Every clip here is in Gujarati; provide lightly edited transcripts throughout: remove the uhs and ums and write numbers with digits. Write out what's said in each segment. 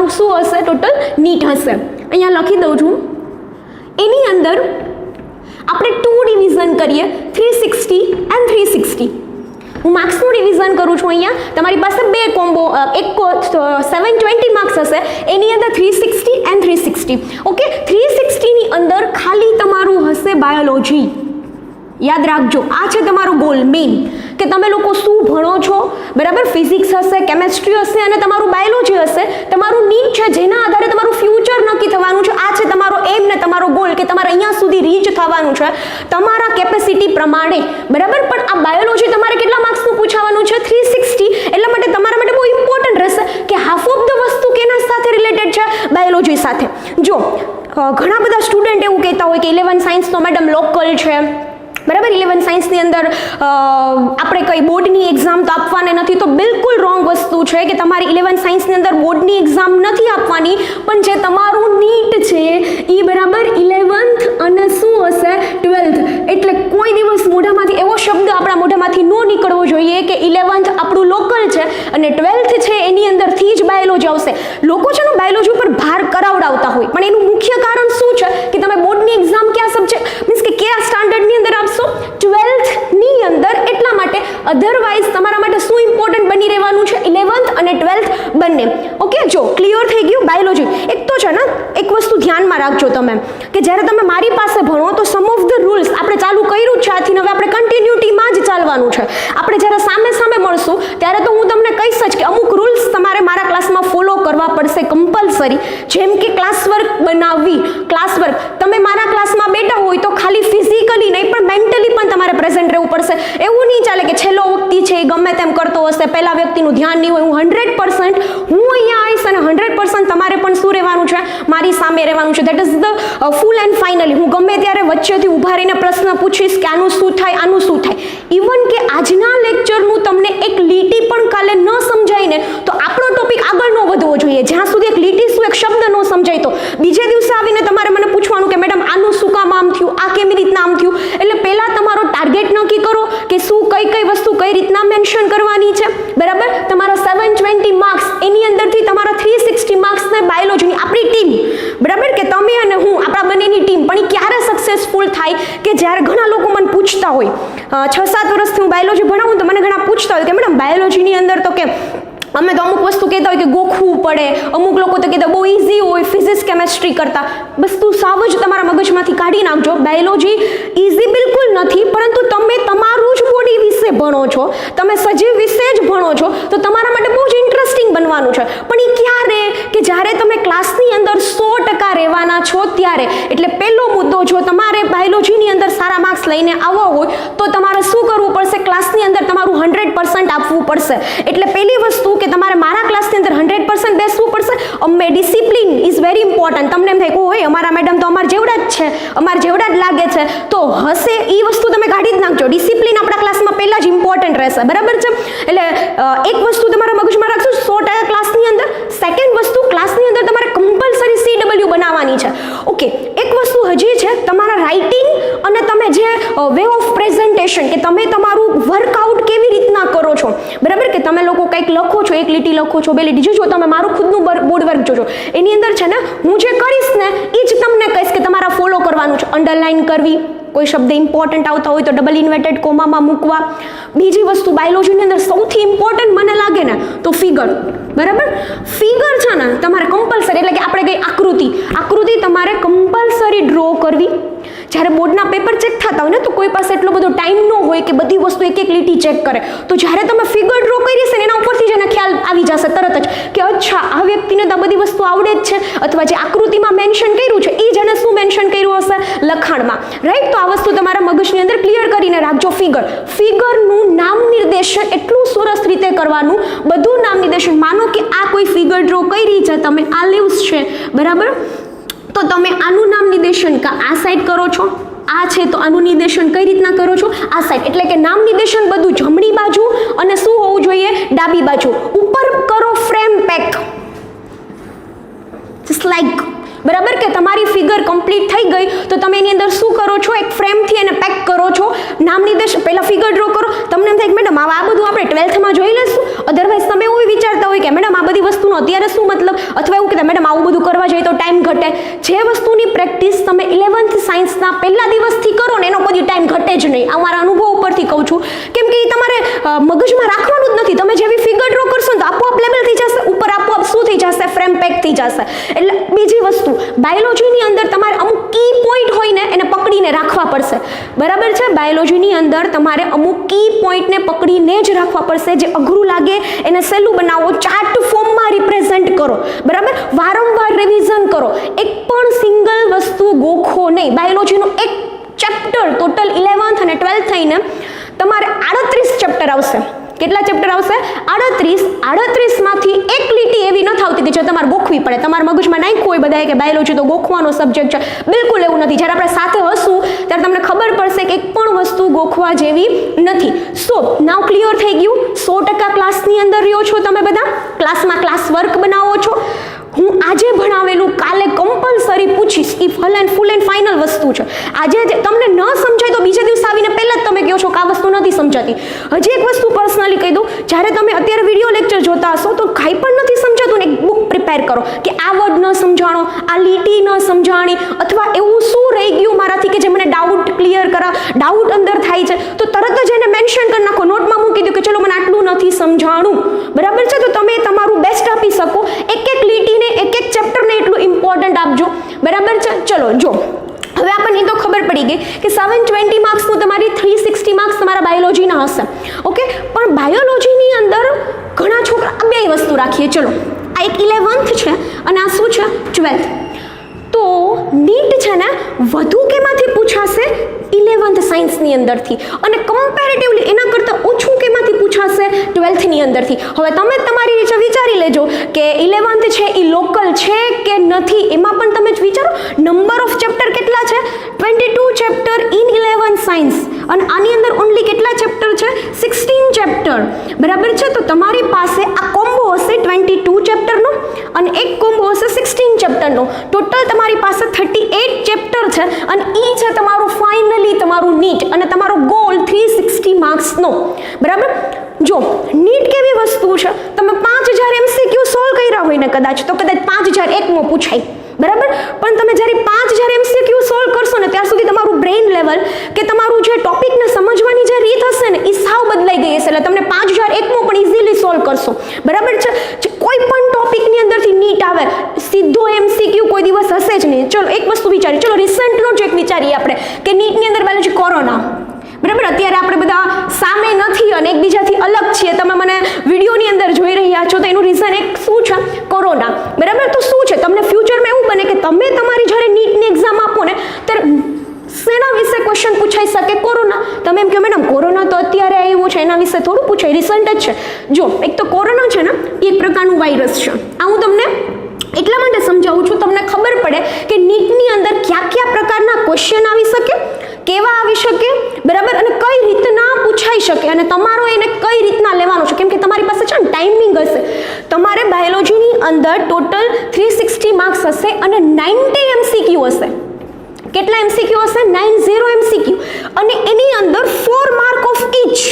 તમારું શું હશે? ટોટલ નીટ હશે. અહીંયા લખી દઉં છું. એની અંદર આપણે 2 ડિવિઝન કરીએ, 360 એન્ડ 360. હું માર્ક્સનું રિવિઝન કરું છું. અહીંયા તમારી પાસે બે કોમ્બો, એક 720 માર્ક્સ હશે, એની અંદર 360 એન્ડ 360. ઓકે, 360ની અંદર ખાલી તમારું હશે બાયોલોજી. યાદ રાખજો, આ છે તમારો ગોલ મેઇન, કે તમે લોકો શું ભણો છો, બરાબર. ફિઝિક્સ હશે, કેમેસ્ટ્રી હશે અને તમારું બાયોલોજી હશે. તમારું નીટ છે, જેના આધારે તમારું ફ્યુચર નક્કી થવાનું છે. આ છે તમારો એમ ને તમારો ગોલ, કે તમારે અહીંયા સુધી રીચ થવાનું છે તમારા કેપેસિટી પ્રમાણે, બરાબર. પણ આ બાયોલોજી તમારે કેટલા માર્ક્સનું પૂછાવાનું છે? 360. એટલા માટે તમારા માટે બહુ ઇમ્પોર્ટન્ટ રહેશે કે હાફ ઓફ ધ વસ્તુ કેના સાથે રિલેટેડ છે? બાયોલોજી સાથે. જો ઘણા બધા સ્ટુડન્ટ એવું કહેતા હોય કે 11 સાયન્સનો મેડમ લોકલ છે, બરાબર. 11 સાયન્સની અંદર આપણે કઈ બોર્ડની એક્ઝામ તો આપવાની નથી. તો બિલકુલ રોંગ વસ્તુ છે કે તમારી 11 સાયન્સની અંદર બોર્ડની એક્ઝામ નથી આપવાની, પણ જે તમારું નીટ છે એ બરાબર 11th અને શું હશે? 12th. એટલે કોઈ દિવસ મોઢામાંથી એવો શબ્દ આપણા મોઢામાંથી ન નીકળવો જોઈએ કે 11th આપણું લોકલ છે અને 12th છે એની અંદરથી જ બાયોલોજી આવશે. લોકો છે ને બાયોલોજી ઉપર ભાર કરાવડાવતા હોય, પણ એનું મુખ્ય કારણ શું છે કે તમે બોર્ડની એક્ઝામ કયા સબ્જેક્ટ મીન્સ કે કયા સ્ટાન્ડર્ડની અંદર આપશો? 12th ની અંદર. એટલા માટે અધરવાઇઝ તમારા માટે શું ઇમ્પોર્ટન્ટ બની રહેવાનું છે? 11th અને 12th બંને. ઓકે, જો ક્લિયર થઈ ગયું બાયોલોજી. એક તો છે ને, એક વસ્તુ ધ્યાનમાં રાખજો તમે, કે જ્યારે તમે મારી પાસે ભણો તો સમ ઓફ ધ રૂલ્સ આપણે ચાલુ કર્યું છે આથી, હવે આપણે કન્ટિન્યુટીમાં જ ચાલવાનું છે. આપણે જ્યારે સામે સામે મળશું ત્યારે તો હું તમને કહીશ જ કે અમુક રૂલ્સ તમારે મારા ક્લાસમાં ફોલો કરવા પડશે કમ્પલસરી. જેમ કે ક્લાસ વર્ક બનાવવી. ક્લાસ વર્ક તમે મારા ક્લાસમાં બેઠા હોય તો ખાલી ફિઝિકલી નહીં પણ મેન્ટલી પણ તમારે પ્રેઝન્ટ રહેવું પડશે. એવું નહીં ચાલે કે છેલ્લો વ્યક્તિ છે એ ગમે તેમ કરતો હશે, પહેલા વ્યક્તિનું ધ્યાન નહીં હોય. હું 100% હું અહીંયા આવીશ અને 100% તમારે પણ શું રહેવાનું છે? મારી સામે રહેવાનું છે. That is the full and finally. હું ગમે ત્યારે વચ્ચેથી ઊભા રહીને પ્રશ્ન પૂછીશ કે આનું શું થાય, આનું શું થાય. ઇવન કે આજના લેક્ચરનું તમને એક લીટી પણ કાલે ન સમજાય ને તો આપણો ટોપિક આગળ ન વધવો જોઈએ. જ્યાં સુધી એક લીટી શું, એક શબ્દ ન સમજાય તો બીજે દિવસે આવીને તમારે મને પૂછવાનું કે મેડમ આનું શું કામ આમ થયું, આ કેવી રીતના આમ થયું. એટલે પહેલા તમારો ટાર્ગેટ નક્કી કરો કે શું કઈ વસ્તુ કઈ રીતના મેન્શન કરવાની છે, બરાબર. તમારા 720 માર્ક્સ એની અંદરથી તમારા 360 માર્ક્સને બાયોલોજીની આપણી ટીમ, બરાબર, કે તમે અને હું આપણા બંનેની ટીમ. પણ એ ક્યારે સક્સેસફુલ થાય કે જ્યારે ઘણા લોકો મને પૂછતા હોય, 6-7 વર્ષથી હું બાયોલોજી ભણાવું તો મને ઘણા પૂછતા હોય કે મેડમ બાયોલોજીની અંદર તો કે અમે તો અમુક વસ્તુ કહેતા હોય કે ગોખવું પડે, અમુક લોકો તો કહેતા બહુ ઇઝી હોય ફિઝિક્સ કેમેસ્ટ્રી કરતા. વસ્તુ સાવ જ તમારા મગજમાંથી કાઢી નાખજો. બાયોલોજી ઇઝી બિલકુલ નથી, પરંતુ તમે તમારું જ બોડી વિશે ભણો છો, તમે સજીવ વિશે જ ભણો છો, તો તમારા માટે બહુ જ ઇન્ટરેસ્ટિંગ બનવાનું છે. પણ એ ક્યારે? કે જ્યારે તમે ક્લાસની અંદર 100% રહેવાના છો ત્યારે. એટલે પહેલો મુદ્દો, જો તમારે બાયોલોજીની અંદર સારા માર્ક્સ લઈને આવવા હોય તો તમારે શું કરવું પડશે? ક્લાસની અંદર તમારું 100% આપવું પડશે. એટલે પહેલી વસ્તુ કે તમારે મારા ક્લાસની અંદર 100% બેસવું પડશે. અમે ડિસિપ્લિન ઇઝ વેરી ઇમ્પોર્ટન્ટ. તમને એમ થાય કે ઓય અમારા મેડમ તો અમારા જેવડા જ છે, અમારા જેવડા જ લાગે છે, તો હશે એ વસ્તુ તમે કાઢી જ નાખજો. ડિસિપ્લિન આપણા ક્લાસમાં પહેલા જ ઇમ્પોર્ટન્ટ રહેશે, બરાબર છે. એટલે એક વસ્તુ તમારા મગજમાં રાખજો 100% ક્લાસની અંદર. સેકન્ડ વસ્તુ, ક્લાસની અંદર તમારે કમ્પલસરી CW બનાવવાની છે. ઓકે, એક વસ્તુ હજી છે, તમારા રાઇટિંગ અને તમે જે વે ઓફ પ્રેઝન્ટેશન, કે તમે તમારું વર્કઆઉટ કેવી રીતના કરો છો, બરાબર. કે તમે લોકો કંઈક લખો છો, એક લીટી લખો છો, બે લીટી, જોજો તમે મારું ખુદનું બોર્ડ વર્ક જોજો. એની અંદર છે ને હું જે કરીશ ને એ જ તમને કહીશ કે તમારા ફોલો કરવાનું છે. અંડરલાઇન કરવી, કોઈ શબ્દ ઇમ્પોર્ટન્ટ આવતા હોય તો ડબલ ઇન્વર્ટેડ કોમામાં મૂકવા. બીજી વસ્તુ બાયોલોજીની અંદર સૌથી ઇમ્પોર્ટન્ટ મને લાગે ને તો ફિગર, બરાબર. ફિગર છે ને તમારે કમ્પલસરી, એટલે કે આપણે કઈ આકૃતિ તમારે કમ્પલસરી ડ્રો કરવી. જ્યારે બોર્ડના પેપર ચેક થતા હોય ને તો કોઈ પાસે એટલો બધો ટાઈમ ન હોય કે બધી વસ્તુ એક એક લીટી ચેક કરે. તો જ્યારે તમે ફિગર ડ્રો કરી છે ને એના ઉપરથી જ એને ખ્યાલ આવી જશે તરત જ કે અચ્છા આ વ્યક્તિને તો બધી વસ્તુ આવડે જ છે, અથવા જે આકૃતિમાં મેન્શન કર્યું છે એ જ એને શું મેન્શન કર્યું હશે? લખાણમાં, રાઈટ. તો આ વસ્તુ તમારા મગજની અંદર ક્લિયર કરીને રાખજો. ફિગરનું નામ નિર્દેશન એટલું સરસ રીતે કરવાનું, બધું નામ નિર્દેશન. માનો કે આ કોઈ ફિગર ડ્રો કરી છે તમે, આ લીવ્સ છે, બરાબર. તો તમે આનું નામ નિર્દેશન આ સાઈડ કરો છો, આ છે તો આનું નિર્દેશન કઈ રીતના કરો છો? આ સાઈડ. એટલે કે નામ નિર્દેશન બધું જમણી બાજુ અને શું હોવું જોઈએ? ડાબી બાજુ. ઉપર કરો ફ્રેમ પેક, જસ્ટ લાઈક, બરાબર કે તમારી ફિગર કમ્પ્લીટ થઈ ગઈ તો તમે એની અંદર શું કરો છો, એક ફ્રેમથી એને પેક કરો છો, નામ નિર્દેશ પહેલા ફિગર ડ્રો કરો. તમને એમ થાય કે મેડમ આ બધું આપણે 12થમાં જોઈ લેશું. અધરવાઇઝ તમે એવું વિચારતા હોય કે મેડમ આ બધી વસ્તુનો અત્યારે શું મતલબ, અથવા એવું કે મેડમ આવું બધું કરવા જોઈએ તો ટાઈમ ઘટે. જે વસ્તુની પ્રેક્ટિસ તમે 11th સાયન્સના પહેલા દિવસથી કરો ને એનો કોઈ ટાઈમ ઘટે જ નહીં. આ મારા અનુભવ ઉપરથી કહું છું, કેમ કે એ તમારે મગજમાં રાખવાનું જ નથી. તમે જેવી ફિગર ડ્રો કરશો ને તો આપોઆપ લેબલ થઈ જશે, ઉપર આપોઆપ શું થઈ જશે, ફ્રેમ પેક થઈ જશે. એટલે બીજી વસ્તુ, બાયોલોજીની અંદર તમારે અમુક કી પોઈન્ટ હોય ને એને પકડીને રાખવા પડશે. બરાબર છે, બાયોલોજીની અંદર તમારે અમુક કી પોઈન્ટને પકડીને જ રાખવા પડશે. જે અઘરું લાગે એને સહેલું બનાવો, ચાર્ટ ફોર્મમાં રિપ્રેઝન્ટ કરો. બરાબર, વારંવાર રિવિઝન કરો, એક પણ સિંગલ વસ્તુ ગોખો નહીં. બાયોલોજીનું એક ચેપ્ટર ટોટલ 11th અને 12th થઈને તમારે 38 ચેપ્ટર આવશે. કેટલા ચેપ્ટર આવશે? 38. 38માંથી એક લીટી એવી ન આવતી જે તમારે ગોખવી પડે. તમારા મગજમાં નાખ્યું હોય બધાએ કે બાયોલોજી તો ગોખવાનો સબ્જેક્ટ છે. બિલકુલ એવું નથી. જ્યારે આપણે સાથે હશું ત્યારે તમને ખબર પડશે કે એક પણ વસ્તુ ગોખવા જેવી નથી. સો નાવ ક્લિયર થઈ ગયું. 100% ક્લાસની અંદર રહ્યો છો તમે બધા, ક્લાસમાં ક્લાસ વર્ક બનાવો છો. હું આજે ભણાવેલું કાલે કમ્પલસરી પૂછીશ. એ ફૂલ એન્ડ ફાઇનલ વસ્તુ છે. આજે તમને ન સમજાય તો બીજા દિવસ આવીને પહેલાં જ તમે કહો છો કે આ વસ્તુ નથી સમજાતી. હજી એક વસ્તુ પર્સનલી કહી દઉં, જ્યારે તમે અત્યારે વિડીયો લેક્ચર જોતા હશો તો કાંઈ પણ નથી સમજાતું ને એક બુક પ્રિપેર કરો કે આ વર્ડ ન સમજાણો, આ લીટી ન સમજાણી, અથવા એવું શું રહી ગયું મારાથી કે જે મને ડાઉટ ક્લિયર કરા, ડાઉટ અંદર થાય છે તો તરત જ એને મેન્શન કરી નાખો, નોટમાં મૂકી દો કે ચલો મને આટલું નથી સમજાણું. બરાબર છે, તો તમે તમારું બેસ્ટ આપી શકો. એક એક લીટીને એક એક ચેપ્ટરને એટલું ઇમ્પોર્ટન્ટ આપજો. બરાબર છે, ચલો જો હવે આપણને તો ખબર પડી ગઈ કે 720 માર્ક્સનું તમારી 360 માર્ક્સ તમારા બાયોલોજીના હશે. ઓકે, પણ બાયોલોજીની અંદર ઘણા છોકરા બે વસ્તુ રાખીએ. ચલો આ એક 11th છે અને આ શું છે 12th. તો નીટ છે ને વધુ કેમાંથી પૂછાશે? 11th સાયન્સની અંદરથી, અને કમ્પેરેટિવલી એના કરતાં ઓછું કેમાંથી પૂછાશે? 12thની અંદરથી. હવે તમે તમારી રીતે વિચારી લેજો કે 11th છે એ લોકલ છે કે નથી. એમાં પણ તમે જ વિચારો, નંબર ઓફ ચેપ્ટર કેટલા છે? 22 ચેપ્ટર ઇન 11th સાયન્સ, અને આની અંદર ઓનલી કેટલા ચેપ્ટર છે? 16 ચેપ્ટર. બરાબર છે, તો તમારી પાસે આ કોમ્બો હશે 22 ચેપ્ટરનો અને એક કોમ્બો હશે 16 ચેપ્ટરનો. ટોટલ તમારી પાસે 38 ચેપ્ટર છે, અને એ છે તમારું ફાઇનલી તમારું નીટ અને તમારો ગોલ 360 માર્ક્સનો. બરાબર, જો નીટ કેવી વસ્તુ છે, તમે 5000 MCQ સોલ્વ કર્યા હોય ને કદાચ 5001માં પૂછાય. બરાબર, પણ તમે જ્યારે 5000 MCQ સોલ્વ કરશો ને ત્યાર સુધી તમારું બ્રેઇન લેવલ કે તમારું જે ટોપિકને સમજવાની જે રીત હશે ને એ સાવ બદલાઈ ગઈ હશે. એટલે તમને 5001માં પણ ઇઝીલી સોલ્વ કરશો. બરાબર છે, કોઈ પણ ટોપિકની અંદરથી નીટ આવે સીધો MCQ કોઈ દિવસ હશે જ નહીં. ચલો એક વસ્તુ વિચારીએ, ચલો રિસન્ટનો જ એક વિચારીએ આપણે કે નીટની અંદર બાયોલોજી કોરોના. બરાબર, અત્યારે આપણે બધા સામે નથી અને એકબીજાથી અલગ છીએ. તમે મને વિડીયોની અંદર જોઈ રહ્યા છો તો એનું રીઝન એક શું છે? કોરોના. બરાબર, તો શું છે તમને ફ્યુચરમાં એવું બને કે તમે તમારી જ્યારે નીટની એક્ઝામ આપો ને ત્યારે શેના વિશે ક્વેશ્ચન પૂછાઈ શકે? કોરોના. તમે એમ કહો મેડમ કોરોના તો અત્યારે આવ્યો છે, એના વિશે થોડું પૂછાય, રિસન્ટ જ છે. જો એક તો કોરોના છે ને એ એક પ્રકારનું વાયરસ છે. આ હું તમને એટલા માટે સમજાવું છું, તમને ખબર પડે કે નીટની અંદર કયા કયા પ્રકારના ક્વેશ્ચન આવી શકે, કેવા આવી શકે. બરાબર, અને કઈ રીતના પૂછાઈ શકે અને તમારો એને કઈ રીતના લેવાનો છે. કેમ કે તમારી પાસે છે ને ટાઈમિંગ હશે. તમારે બાયોલોજીની અંદર ટોટલ 360 માર્ક્સ હશે અને 90 MCQ હશે. કેટલા MCQ હશે? 90 MCQ, અને એની અંદર 4 માર્ક ઓફ ઈચ.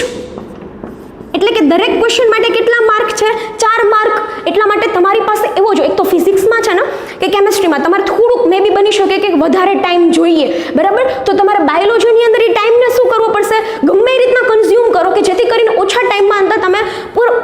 એટલે કે દરેક ક્વેશ્ચન માટે કેટલા માર્ક છે? 4 માર્ક. એટલા માટે તમારી પાસે એવો જો એક તો ફિઝિક્સમાં છે ને કે કેમેસ્ટ્રીમાં તમારે થોડુંક મે બી બની શકે કે વધારે ટાઈમ જોઈએ. બરાબર, તો તમારે બાયોલોજીની અંદર એ ટાઈમને શું કરવો પડશે? ગમે એ રીતના કન્ઝ્યુમ કરો કે જેથી કરીને ઓછા ટાઈમમાં અંદર તમે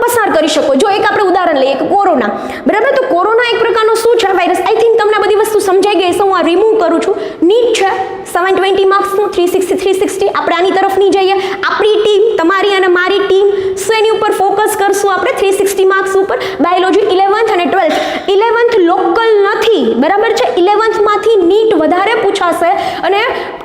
પસાર કરી શકો. જો એક આપણે ઉદાહરણ લઈએ કે કોરોના. બરાબર, તો કોરોના એક પ્રકારનો શું છે? વાયરસ. આઈ થિંક તમને બધી વસ્તુ સમજાઈ ગઈ છે. હું આ રિમૂવ કરું છું. નીટ છે 720 માર્ક્સનું 360. આપણે આની તરફ નહીં જઈએ. આપણી ટીમ, તમારી અને મારી ટીમ શેની ઉપર ફોકસ કરશું? આપણે 360 માર્ક્સ ઉપર. બાયોલોજી 11th અને 12th. 11th લોકલ નથી. બરાબર છે, 11th માંથી નીટ વધારે પૂછાશે અને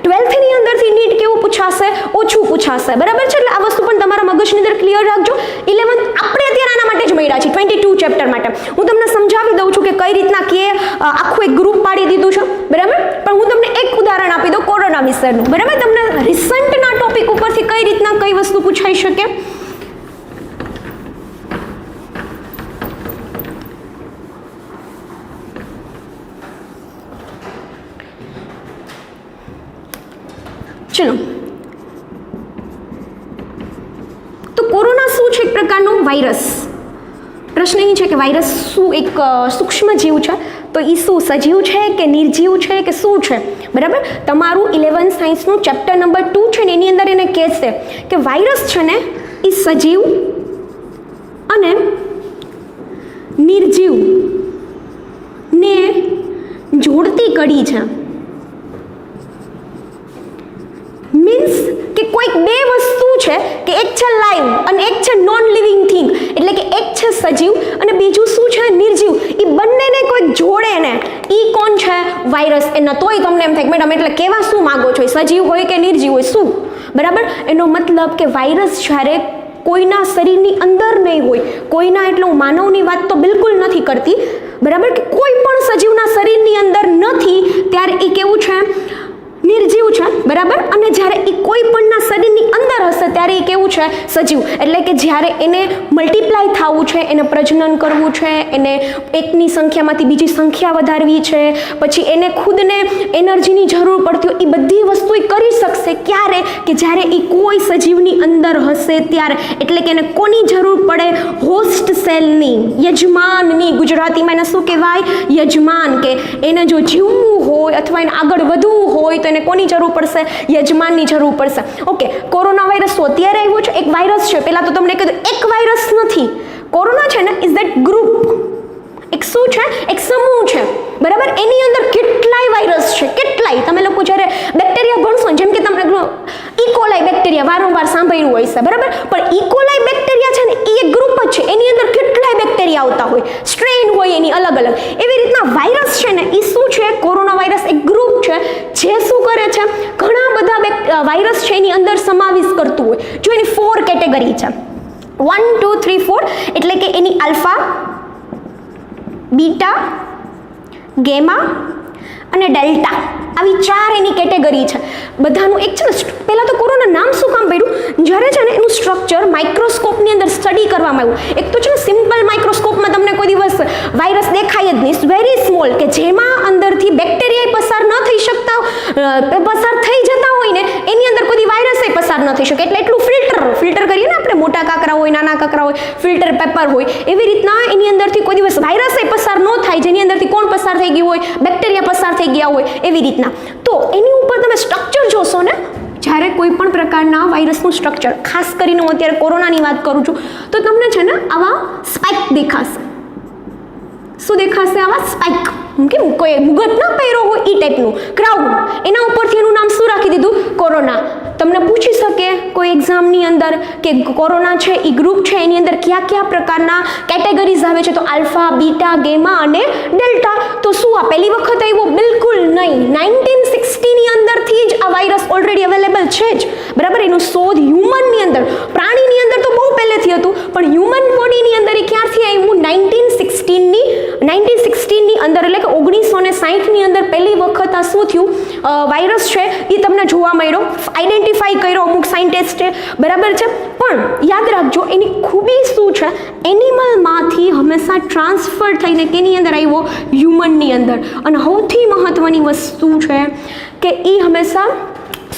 12th ની અંદરથી નીટ કેવું પૂછાશે? ઓછું પૂછાશે. બરાબર છે, એટલે આ વસ્તુ પણ તમારા મગજની અંદર ક્લિયર રાખજો. 11th આપણે અત્યારે આના માટે જ મળ્યા છીએ 22 ચેપ્ટર માટે. હું તમને સમજાવી દઉં છું કે કઈ રીતના કે આખું એક ગ્રુપ પાડી દીધું છે. બરાબર, પણ હું તમને એક ઉદાહરણ આપી દઉં કોરોના વિશેનું. બરાબર, તમને રિસન્ટના ટોપિક ઉપરથી કઈ રીતના કઈ વસ્તુ પૂછાઈ શકે. ચલો, તો કોરોના શું છે? એક પ્રકારનો વાયરસ. પ્રશ્ન એ છે કે વાયરસ શું એક સૂક્ષ્મ જીવ છે, તો એ શું સજીવ છે કે નિર્જીવ છે કે શું છે? બરાબર, તમારું 11 સાયન્સનું ચેપ્ટર નંબર 2 છે ને એની અંદર એને કહેશે કે વાયરસ છે ને એ સજીવ અને નિર્જીવ ને જોડતી કડી છે. મીન્સ કે કોઈક બે વસ્તુ છે કે એક છે લાઈવ અને એક છે નોન લિવિંગ થિંગ, એટલે કે એક છે સજીવ અને બીજું શું છે? નિર્જીવ. એ બંનેને કોઈક જોડે ને એ કોણ છે? વાયરસ. એ તોય તમને એમ થાય મેડમ એટલે કેવા શું માગો છો? સજીવ હોય કે નિર્જીવ હોય શું? બરાબર, એનો મતલબ કે વાયરસ જ્યારે કોઈના શરીરની અંદર નહીં હોય, કોઈના એટલે હું માનવની વાત તો બિલકુલ નથી કરતી, બરાબર, કે કોઈ પણ સજીવના શરીરની અંદર નથી ત્યારે એ કેવું છે? નિર્જીવ છે. બરાબર, અને જ્યારે એ કોઈ પણના શરીરની અંદર હશે ત્યારે એ કેવું છે? સજીવ. એટલે કે જ્યારે એને મલ્ટીપ્લાય થવું છે, એને પ્રજનન કરવું છે, એને એકની સંખ્યામાંથી બીજી સંખ્યા વધારવી છે, પછી એને ખુદને એનર્જીની જરૂર પડતી હોય, એ બધી વસ્તુ એ કરી શકશે. ક્યારે? કે જ્યારે એ કોઈ સજીવની અંદર હશે ત્યારે. એટલે કે એને કોની જરૂર પડે? હોસ્ટ સેલની, યજમાનની. ગુજરાતીમાં એને શું કહેવાય? યજમાન. કે એને જો જીવવું હોય અથવા એને આગળ વધવું હોય તો એને કોની જરૂર પડશે? યજમાનની જરૂર પડશે. ઓકે, કોરોના વાયરસ તો અત્યારે આવ્યો છે, એક વાયરસ છે. પહેલા તો તમને કીધું એક વાયરસ નથી. કોરોના છે ને ઇઝ ધેટ ગ્રુપ. એક શું છે? એક સમૂહ છે. બરાબર, એની અંદર કેટલાય વાયરસ છે, કેટલાય. તમે લોકો જ્યારે બેક્ટેરિયા ભણશો, જેમ કે તમે ઇકોલાઈ બેક્ટેરિયા વારંવાર સાંભળ્યું હોય છે, બરાબર, પણ ઇકોલાઈ બેક્ટેરિયા છે ને એ એક ગ્રુપ જ છે. એની અંદર કેટલાય બેક્ટેરિયા આવતા હોય, સ્ટ્રેન હોય એની અલગ અલગ. એવી રીતના વાયરસ છે ને એ શું છે? કોરોના વાયરસ એક ગ્રુપ છે જે શું કરે છે? ઘણા બધા વાયરસ છે એની અંદર સમાવેશ કરતું હોય. જો એની 4 કેટેગરી છે, 1 2 3 4, એટલે કે એની આલ્ફા, બીટા, ગેમા અને ડેલ્ટા, આવી 4 એની કેટેગરી છે. બધાનું એક છે ને, પહેલાં તો કોરોના નામ શું કામ પડ્યું? જ્યારે છે ને એનું સ્ટ્રક્ચર માઇક્રોસ્કોપની અંદર સ્ટડી કરવામાં આવ્યું. એક તો છે ને સિમ્પલ માઇક્રોસ્કોપમાં તમને કોઈ દિવસ વાયરસ દેખાય જ નહીં, વેરી સ્મોલ, કે જેમાં અંદરથી બેક્ટેરિયા પસાર ન થઈ શકતા, પસાર થઈ જતા હોય ને એની અંદર કોઈ વાયરસ પસાર ન થઈ શકે. એટલે એટલું ફિલ્ટર કરીએ ને આપણે, મોટા કાંકરા હોય, નાના કાંકરા હોય, ફિલ્ટર પેપર હોય, એવી રીતના એની અંદરથી કોઈ દિવસ વાયરસ પસાર ન થાય, જેની અંદરથી કોણ પસાર થઈ ગયું હોય? બેક્ટેરિયા પસાર થઈ ગયા હોય, એવી રીતના. તો એની ઉપર તમે સ્ટ્રક્ચર જોશો ને, જ્યારે કોઈ પણ પ્રકારના વાયરસનું સ્ટ્રક્ચર, ખાસ કરીને હું અત્યારે કોરોનાની વાત કરું છું, તો તમને છે ને આવા સ્પાઇક દેખાશે. શું દેખાશે? આવા સ્પાઇક. કેમ? કોઈ મુગટ ના પહેરો હોય એ ટાઈપનું ક્રાઉડ, એના ઉપરથી એનું નામ શું રાખી દીધું? કોરોના. તમને પૂછી શકે કોઈ એક્ઝામની અંદર કે કોરોના છે એ ગ્રુપ છે, એની અંદર કયા કયા પ્રકારના કેટેગરીઝ આવે છે? તો આલ્ફા, બીટા, ગેમા અને ડેલ્ટા. તો શું આ પહેલી વખત આવ્યો? બિલકુલ નહીં. 1960ની અંદરથી જ આ વાયરસ ઓલરેડી અવેલેબલ છે જ. બરાબર, એનું શોધ હ્યુમનની અંદર, પ્રાણીની અંદર તો બહુ પહેલેથી હતું, પણ હ્યુમન બોડીની અંદર એ ક્યારથી આવ્યું? 1916ની અંદર, એટલે કે 1960ની અંદર પહેલી વખત આ શું થયું? વાયરસ છે એ તમને જોવા મળ્યો, આઈડેન્ટિફાઈ કર્યો અમુક સાયન્ટિસ્ટે. બરાબર છે, પણ યાદ રાખજો એની ખૂબી શું છે? એનિમલમાંથી હંમેશા ટ્રાન્સફર થઈને કેની અંદર આવ્યો? હ્યુમનની અંદર. અને સૌથી મહત્વની વસ્તુ છે કે એ હંમેશા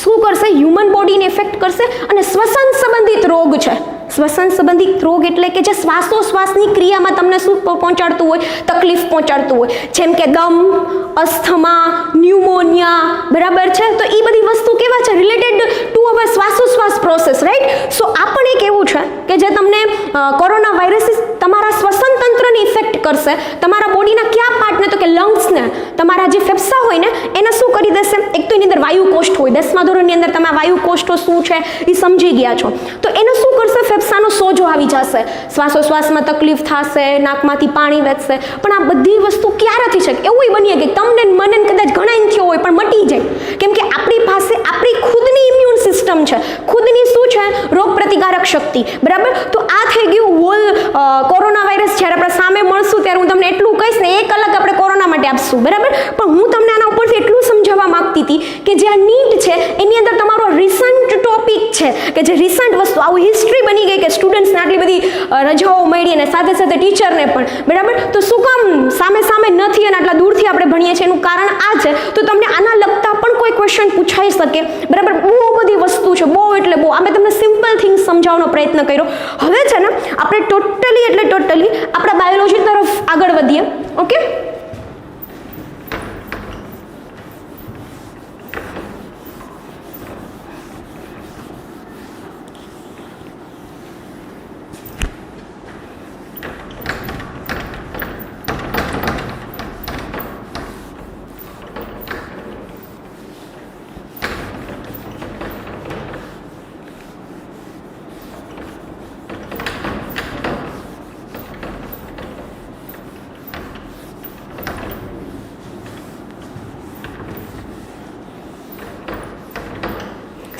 શું કરશે? હ્યુમન બોડીને ઇફેક્ટ કરશે. અને શ્વસન સંબંધિત રોગ છે. શ્વસન સંબંધિત રોગ એટલે કે જે શ્વાસોશ્વાસની ક્રિયામાં તમને શું પહોંચાડતું હોય? તકલીફ પહોંચાડતું હોય, જેમ કે દમ, અસ્થમા, ન્યુમોનિયા. બરાબર છે, તો એ બધી વસ્તુ કેવા છે? રિલેટેડ ટુ અવર શ્વાસોશ્વાસ પ્રોસેસ, રાઈટ? સો આ પણ એક એવું છે કે જે તમને કોરોના વાયરસ તમારા શ્વસન તંત્રને ઇફેક્ટ કરશે. તમારા બોડીના કયા પાર્ટને? તો કે લંગ્સને, તમારા જે ફેફસા હોય ને એને શું કરી દેશે? એક તો એની અંદર વાયુ કોષ્ઠ હોય. 10મા ધોરણની અંદર તમે વાયુ કોષ્ઠો શું છે એ સમજી ગયા છો. તો એને શું કરશે? ફેફસાનો સોજો આવી જશે, શ્વાસોશ્વાસમાં તકલીફ થશે, નાકમાંથી પાણી વહેશે. પણ આ બધી વસ્તુ ક્યારેથી છે? એવું બનીએ કે તમને મને કદાચ ઘણા થયો હોય પણ મટી જાય, કેમ કે આપણી પાસે આપણી ખુદની ઇમ્યુન સિસ્ટમ છે, ખુદની શું છે? રોગ પ્રતિકારક શક્તિ. બરાબર, તો આ થઈ ગયું હોલ કોરોના વાયરસ. જ્યારે આપણે સામે મળશું ત્યારે હું તમને એટલું કહીશ ને, 1 કલાક આપણે કોરોના માટે આપશું. બરાબર, પણ હું તમને આના ઉપરથી એટલું સમજાવવા માંગતી હતી કે જે આ નીટ છે એની અંદર તમારો રિસન્ટ ટોપિક છે, કે જે રિસન્ટ વસ્તુ, આવું હિસ્ટ્રી બની ગઈ કે સ્ટુડન્ટ્સને આટલી બધી રજાઓ મળી અને સાથે સાથે ટીચરને પણ. બરાબર, તો શું કામ સામે નથી અને આટલા દૂરથી આપણે ભણીએ છીએ? એનું કારણ આ છે. તો તમને આના લગતા પણ કોઈ ક્વેશ્ચન પૂછાઈ શકે, બરાબર. બહુ બધી વસ્તુ છે, બહુ એટલે બહુ. અમે તમને સિમ્પલ થિંગ્સ સમજાવવાનો પ્રયત્ન કર્યો. હવે છે ને આપણે ટોટલી આપણા બાયોલોજી તરફ આગળ વધીએ. ઓકે,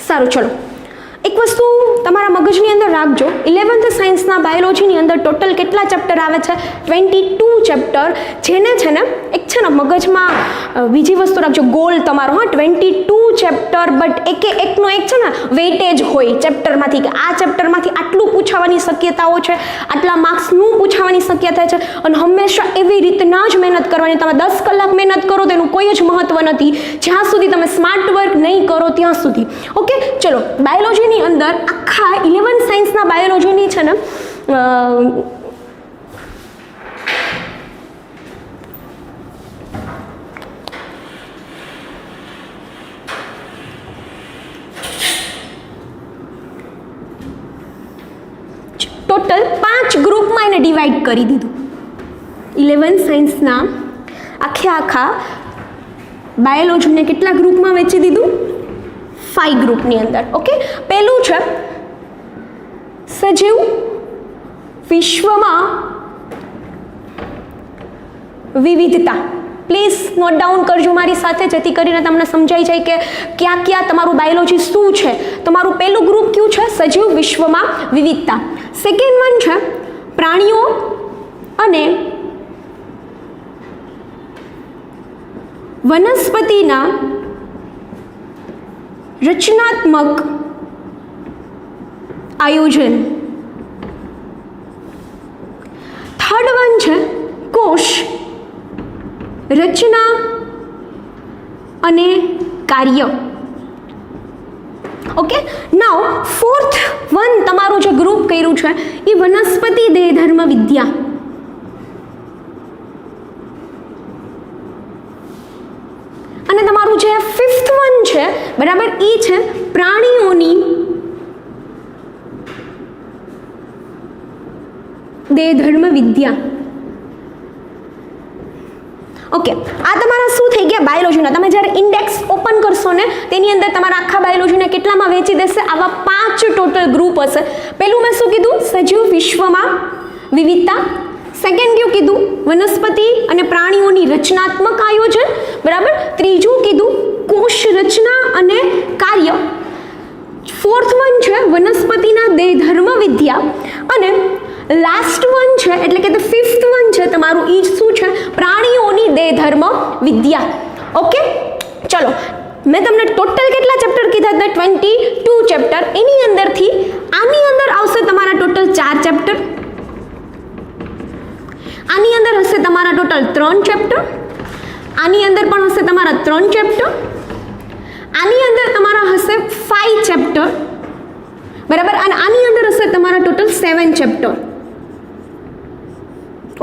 સારું. ચલો, એક વસ્તુ તમારા મગજની અંદર રાખજો. 11th સાયન્સના બાયોલોજીની અંદર ટોટલ કેટલા ચેપ્ટર આવે છે? 22 ચેપ્ટર. જેને છે ને એક છે ને મગજમાં બીજી વસ્તુ રાખજો, ગોલ તમારો. હા, 22 ચેપ્ટર, બટ એકનો એક છે ને વેઇટેજ હોય ચેપ્ટરમાંથી, કે આ ચેપ્ટરમાંથી આટલું પૂછાવાની શક્યતાઓ છે, આટલા માર્ક્સનું પૂછાવાની શક્યતા છે. અને હંમેશા એવી રીતના જ મહેનત કરવાની. તમે 10 કલાક મહેનત કરો તો એનું કોઈ જ મહત્વ નથી જ્યાં સુધી તમે સ્માર્ટ વર્ક નહીં કરો ત્યાં સુધી. ઓકે, ચલો, બાયોલોજીની અંદર આખા 11 સાયન્સના બાયોલોજીની છે ને ટોટલ 5 ગ્રુપમાં એને ડિવાઈડ કરી દીધું. 11 સાયન્સના આખા બાયોલોજીને કેટલા ગ્રુપમાં વહેંચી દીધું? 5 ગ્રુપની અંદર. ઓકે, પહેલું છે સજીવ વિશ્વમાં વિવિધતા. પ્લીઝ નોટ ડાઉન કરજો મારી સાથે, જેથી કરીને તમને સમજાઈ જાય કે ક્યાં તમારું બાયોલોજી શું છે. તમારું પહેલું ગ્રુપ કયું છે? સજીવ વિશ્વમાં વિવિધતા. સેકન્ડ વન છે પ્રાણીઓ અને વનસ્પતિના રચનાત્મક આયોજન. થર્ડ વન છે કોષ, રચના અને કાર્ય. ઓકે, નાઉ ફોર્થ વન તમારું જે ગ્રુપ કર્યું છે એ વનસ્પતિ દેહધર્મ વિદ્યા. અને તમારું જે ફિફ્થ વન છે, બરાબર, એ છે પ્રાણીઓની દેહધર્મ વિદ્યા. ઓકે, આ તમારા શું થઈ ગયા? બાયોલોજીના. તમે જ્યારે ઇન્ડેક્સ ઓપન કરશો ને તેની અંદર તમારા આખા બાયોલોજીને કેટલામાં વહેંચી દેશે? આવા 5 ટોટલ ગ્રુપ હશે. પહેલું મેં શું કીધું? સજીવ વિશ્વમાં વિવિધતા. સેકન્ડ કયું કીધું? વનસ્પતિ અને પ્રાણીઓની રચનાત્મક આયોજન, બરાબર. ત્રીજું કીધું કોષ, રચના અને કાર્ય. ફોર્થ વન છે વનસ્પતિના દેહધર્મ વિદ્યા. અને લાસ્ટ વન છે એટલે કે ફિફ્થ વન છે તમારું, એ શું છે? પ્રાણીઓની દેહધર્મ વિદ્યા. ઓકે, ચલો, મેં તમને ટોટલ કેટલા ચેપ્ટર કીધા હતા? 22 ચેપ્ટર. એની અંદરથી આની અંદર આવશે તમારા ટોટલ 4 ચેપ્ટર. આની અંદર હશે તમારા ટોટલ 3 ચેપ્ટર. આની અંદર પણ હશે તમારા 3 ચેપ્ટર. આની અંદર તમારા હશે 5 ચેપ્ટર, બરાબર. અને આની અંદર હશે તમારા ટોટલ 7 ચેપ્ટર.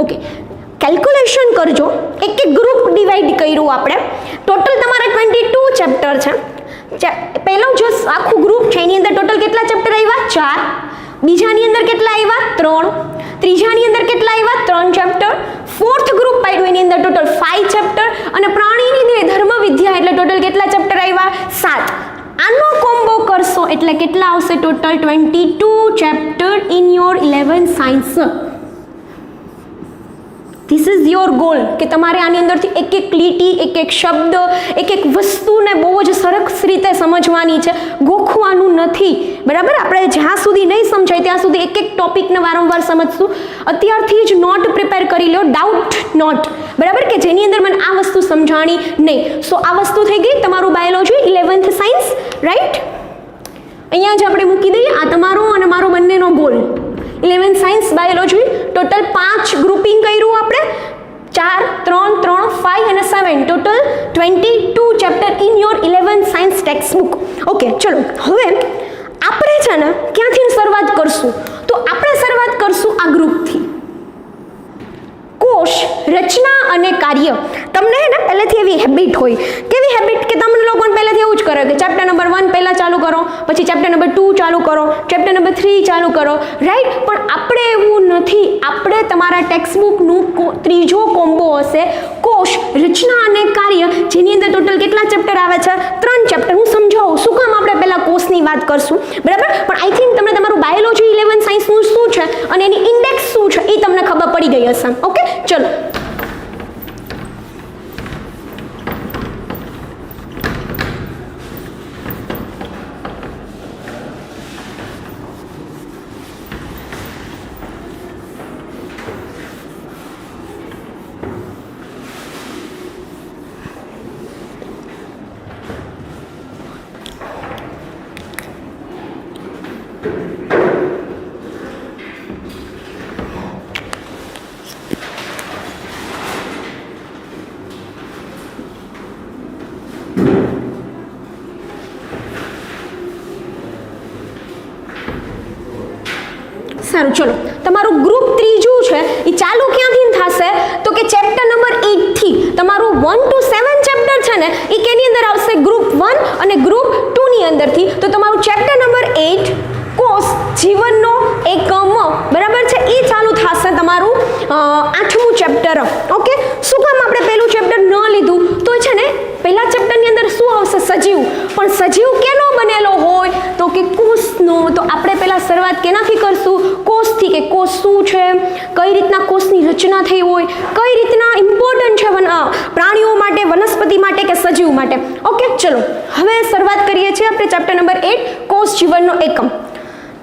ઓકે, કેલ્ક્યુલેશન કરજો. એક ગ્રુપ ડિવાઈડ કર્યું આપણે. ટોટલ તમારા 22 ચેપ્ટર છે. પહેલો જે આખું ગ્રુપ છે એની અંદર ટોટલ કેટલા ચેપ્ટર આવ્યા? 4. બીજાની અંદર કેટલા આવ્યા? 3. ત્રીજાની અંદર કેટલા આવ્યા? 3 ચેપ્ટર. ફોર્થ ગ્રુપ પાડ્યું એની અંદર ટોટલ 5 ચેપ્ટર. અને પ્રાણીની દેહધર્મ વિદ્યા એટલે ટોટલ કેટલા ચેપ્ટર આવ્યા? 7. આનો કોમ્બો કરશો એટલે કેટલા આવશે? Total 22 chapter in your 11 science. This is your goal કે તમારે આની અંદરથી એક લીટી, એક શબ્દ, એક વસ્તુને બહુ જ સરસ રીતે સમજવાની છે, ગોખવાનું નથી, બરાબર. આપણે જ્યાં સુધી નહીં સમજાય ત્યાં સુધી એક ટોપિકને વારંવાર સમજશું. અત્યારથી જ નોટ પ્રિપેર કરી લો, ડાઉટ નોટ, બરાબર, કે જેની અંદર મને આ વસ્તુ સમજાણી નહીં. સો આ વસ્તુ થઈ ગઈ તમારું બાયોલોજી 11th સાયન્સ, રાઈટ. અહીંયા જ આપણે મૂકી દઈએ. આ તમારો અને મારો બંનેનો goal. 11 science biology total 5 grouping કર્યું આપણે. 4, 3, 3, 5 અને 7 total 22 chapter in your 11th science text book. Okay, ચલો હવે આપણે છે ને ક્યાંથી શરૂઆત કરશું? તો આપણે શરૂઆત કરશું આ ગ્રુપથી. કોષ, રચના અને કાર્ય. તમને ને પહેલેથી એવી હેબિટ હોય, કેવી હેબિટ કે તમને લોકોને પહેલેથી એવું જ કરે કે ચેપ્ટર નંબર 1 પહેલા ચાલુ કરો, પછી ચેપ્ટર નંબર 2 ચાલુ કરો, ચેપ્ટર નંબર 3 ચાલુ કરો, રાઈટ? પણ આપણે એવું નથી. આપણે તમારા ટેક્સ્ટ બુકનું ત્રીજો કોમ્બો હશે કોષ, રચના અને કાર્ય, જેની અંદર ટોટલ કેટલા ચેપ્ટર આવે છે? 3 ચેપ્ટર. હું સમજાવું શું કામ આપણે પહેલા કોષની વાત કરશું, બરાબર? પણ આઈ થિંક તમને તમારું બાયોલોજી 11 સાયન્સનું શું છે અને એની ઇન્ડેક્સ શું છે એ તમને ખબર પડી ગઈ હશે. ઓકે, ચલો. સારું, ચલો. તમારું ગ્રુપ ત્રીજું છે એ ચાલુ ક્યાંથી થશે? તો કે ચેપ્ટર નંબર 8 થી. તમારું 1 to 7 ચેપ્ટર છે ને એ કેની અંદર આવશે? ગ્રુપ 1 અને ગ્રુપ 2 ની અંદરથી. તો તમારું ચેપ્ટર નંબર 8 કોષ, જીવનનો એકમ, બરાબર છે, એ ચાલુ થશે તમારું 8મું ચેપ્ટર. ઓકે, શું કામ આપણે પહેલું ચેપ્ટર ન લીધું? તો છે ને પહેલા ચેપ્ટરની અંદર શું આવશે? સજીવ. પણ સજીવ કેનો બનેલો હોય? તો કે કોષનો. તો આપણે પહેલા શરૂઆત કેનાથી કરશું? કોષથી. કે કોષ શું છે, કઈ રીતના કોષની રચના થઈ હોય, કઈ રીતના ઇમ્પોર્ટન્ટ છે પ્રાણીઓ માટે, વનસ્પતિ માટે કે સજીવ માટે. ઓકે, ચલો હવે શરૂઆત કરીએ છીએ આપણે ચેપ્ટર નંબર 8 કોષ, જીવનનો એકમ.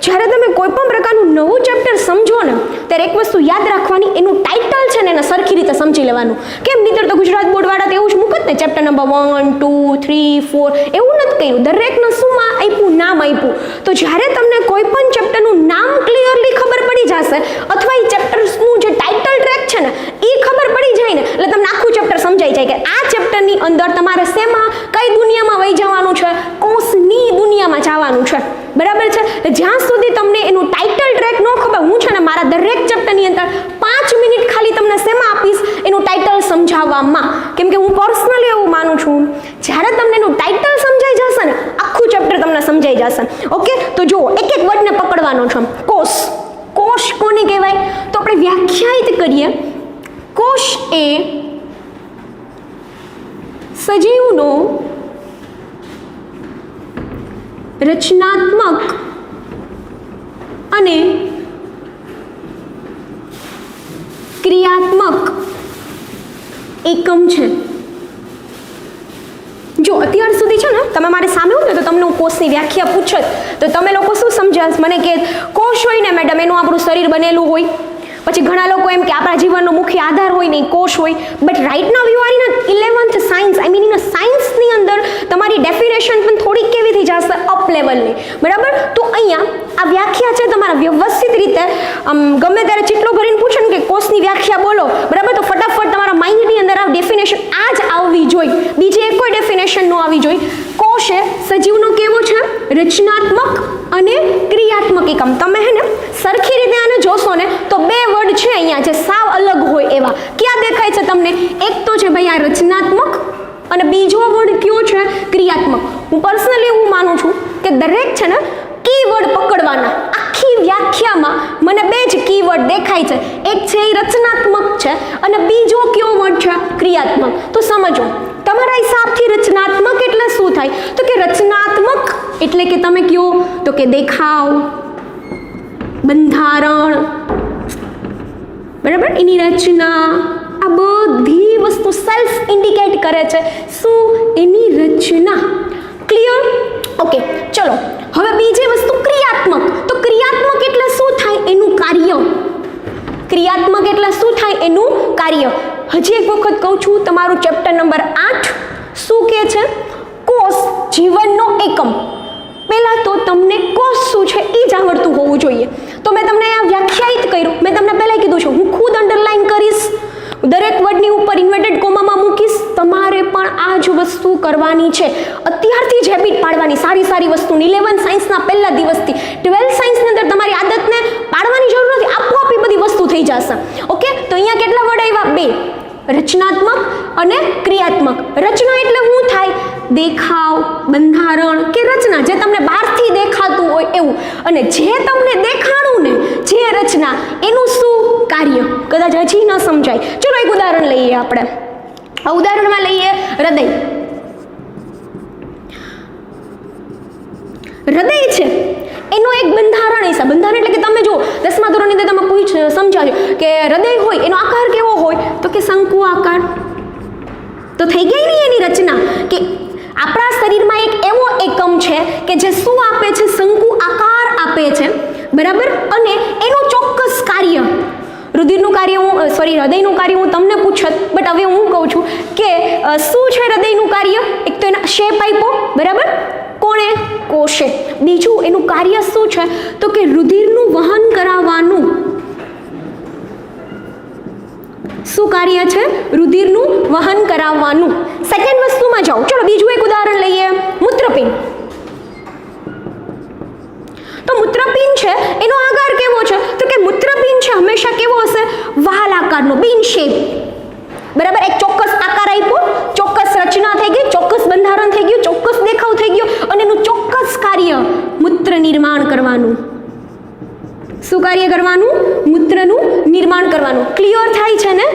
જ્યારે તમે કોઈ પણ પ્રકારનું નવું ચેપ્ટર સમજો ને ત્યારે એક વસ્તુ યાદ રાખવાની, એનું ટાઇટલ છે ને એને સરખી રીતે સમજી લેવાનું. કેમ? નહીંતર તો ગુજરાત બોર્ડવાળા તો એવું જ મૂકત ને, ચેપ્ટર નંબર 1, 2, 3, 4 એવું નથી કર્યું. દરેકનું શુંમાં આપ્યું? નામ આપ્યું. તો જ્યારે તમને કોઈ પણ ચેપ્ટરનું નામ ક્લિયરલી ખબર પડી જશે અથવા એ ચેપ્ટરનું જે ટાઇટલ ટ્રેક છે ને એ ખબર પડી જાય ને એટલે તમને આખું ચેપ્ટર સમજાઈ જાય કે આ ચેપ્ટરની અંદર તમારે શેમાં, કઈ દુનિયામાં વહી જવાનું છે? કોષની દુનિયામાં જવાનું છે, બરાબર છે? જ્યાં સુધી તમને એનું ટાઇટલ ટ્રેક ન ખબર, હું છે ને મારા દરેક ચેપ્ટરની અંદર 5 મિનિટ ખાલી તમને શેમાં આપીશ? એનું ટાઇટલ સમજાવવામાં. કેમ કે હું પર્સનલી એવું માનું છું, જ્યારે તમને એનું ટાઇટલ સમજાઈ જશે ને આખું ચેપ્ટર તમને સમજાઈ જશે. ઓકે, તો જુઓ, એક એક વર્ડને પકડવાનો છે. કોષ. કોષ કોને કહેવાય? તો આપણે વ્યાખ્યાયિત કરીએ. કોષ એ સજીવનો રચનાત્મક અને ક્રિયાત્મક એકમ છે. જો અત્યાર સુધી છે ને તમે મારી સામે હોય ને તો તમને હું કોષની વ્યાખ્યા પૂછત તો તમે લોકો શું સમજાશ? મને કે કોષ હોય ને મેડમ એનું આપણું શરીર બનેલું હોય. પછી ઘણા લોકો એમ કે આપણા જીવનનો મુખ્ય આધાર હોય ને કોષ હોય. But right now you are in 11th science, I mean in સાયન્સની અંદર તમારી ડેફિનેશન પણ થોડીક કેવી થઈ જશે? અપ લેવલની, બરાબર? તો અહીંયા આ વ્યાખ્યા છે તમારા વ્યવસ્થિત રીતે ગમે ત્યારે ચીટલો ભરીને પૂછે ને કે કોષની વ્યાખ્યા બોલો, બરાબર? તો ફટાફટ તમારા માઇન્ડની અંદર આ ડેફિનેશન આ જ આવવી જોઈએ, બીજી એક કોઈ ડેફિનેશન ન આવવી જોઈએ. કોષ એ સજીવનો કેવો છે? રચનાત્મક અને ક્રિયાત્મક એકમ. તમે હે ને સરખી રીતે આને જોશો ને તો બે વર્ડ છે અહીંયા જે સાવ અલગ હોય એવા. ક્યાં દેખાય છે તમને? એક તો છે ભાઈ આ રચનાત્મક અને બીજો વર્ડ કયો છે? ક્રિયાત્મક. હું પર્સનલી એવું માનું છું કે દરેક છે ને કીવર્ડ પકડવાના. આખી વ્યાખ્યામાં મને બે જ કીવર્ડ દેખાય છે. એક છે એ રચનાત્મક છે અને બીજો કયો વર્ડ છે? ક્રિયાત્મક. તો સમજો તમારા હિસાબથી રચનાત્મક એટલે શું થાય? તો કે રચનાત્મક એટલે કે તમે કયો તો કે દેખાવ, બંધારણ, બરાબર, એની રચના, આ બધી વસ્તુ સેલ્ફ ઇન્ડિકેટ કરે છે. શું? એની રચના. ક્લિયર? ઓકે, ચલો હવે બીજી વસ્તુ ક્રિયાત્મક. તો ક્રિયાત્મક એટલે શું થાય? એનું કાર્ય. ક્રિયાત્મક એટલે શું થાય? એનું કાર્ય. હજી એક વખત કહું છું, તમારું ચેપ્ટર નંબર 8 શું કહે છે? કોષ, જીવનનો એકમ. પહેલા તો તમને કોષ શું છે એ જ આવડતું હોવું જોઈએ. તો મેં તમને આ વ્યાખ્યાયિત કર્યું, મેં તમને પહેલા કીધું છે, હું ખુદ અંડરલાઈન કરીશ, દરેક વર્ડની ઉપર ઇન્વર્ટેડ કોમામાં મૂકીશ. તમારે પણ આ જ જ વસ્તુ કરવાની છે, અત્યારથી જ હેબિટ પાડવાની સારી સારી વસ્તુની. 11 સાયન્સના પહેલા દિવસથી 12 સાયન્સની અંદર તમારી આદતને પાડવાની જરૂર નથી, આપોઆપ એ બધી વસ્તુ થઈ જશે. ઓકે, તો અહીંયા કેટલા વર્ડ આવ્યા? 2, રચનાત્મક અને ક્રિયાત્મક. રચના એટલે શું થાય? દેખાવ, બંધારણ કે રચના, જે તમને બહારથી દેખાતું હોય એવું. અને જે તમને દેખાણું ને, જે રચના, એનું શું કાર્ય? કદાચ હજી ન સમજાય. ચલો એક ઉદાહરણ લઈએ આપણે. આ ઉદાહરણમાં લઈએ હૃદય. હૃદય છે એનો એક બંધારણ છે. બંધારણ એટલે કે તમે જો 10મા ધોરણની અંદર તમે સમજાજો કે હૃદય હોય એનો આકાર કેવો હોય, તો કે શંકુ આકાર. તો થઈ ગઈ ને એની રચના, કે આપણા શરીરમાં એક એવો એકમ છે કે જે શું આપે છે? શંકુ આકાર આપે છે, બરાબર. અને એનું ચોક્કસ કાર્ય, રુધિરનું કાર્ય હૃદયનું કાર્ય હું તમને પૂછત, બટ હવે હું કહું છું કે શું છે હૃદયનું કાર્ય? એક તો એના શેપ આપ્યો, બરાબર, કોણે? કોષે. બીજું એનું કાર્ય શું છે? તો કે રુધિરનું વહન કરાવવાનું. શું કાર્ય છે? રુધિરનું વહન કરાવવાનું. સેકન્ડ વસ્તુમાં જાઓ. ચલો બીજું એક ઉદાહરણ લઈએ, મૂત્રપિંડ. તો મૂત્રપિંડ છે એનો આકાર કેવો છે? તો કે મૂત્રપિંડ છે હંમેશા કેવો હશે? વાલ આકારનો, બીન શેપ, બરાબર. એક ચોક્કસ આકાર આપ્યો, ચોક્કસ રચના થઈ ગઈ, ચોક્કસ બંધારણ થઈ ગયું, ચોક્કસ દેખાવ થઈ ગયો, અને એનું ચોક્કસ કાર્ય મૂત્ર નિર્માણ કરવાનું. શું કાર્ય કરવાનું? મૂત્રનું નિર્માણ કરવાનું. ક્લિયર થાય છે ને?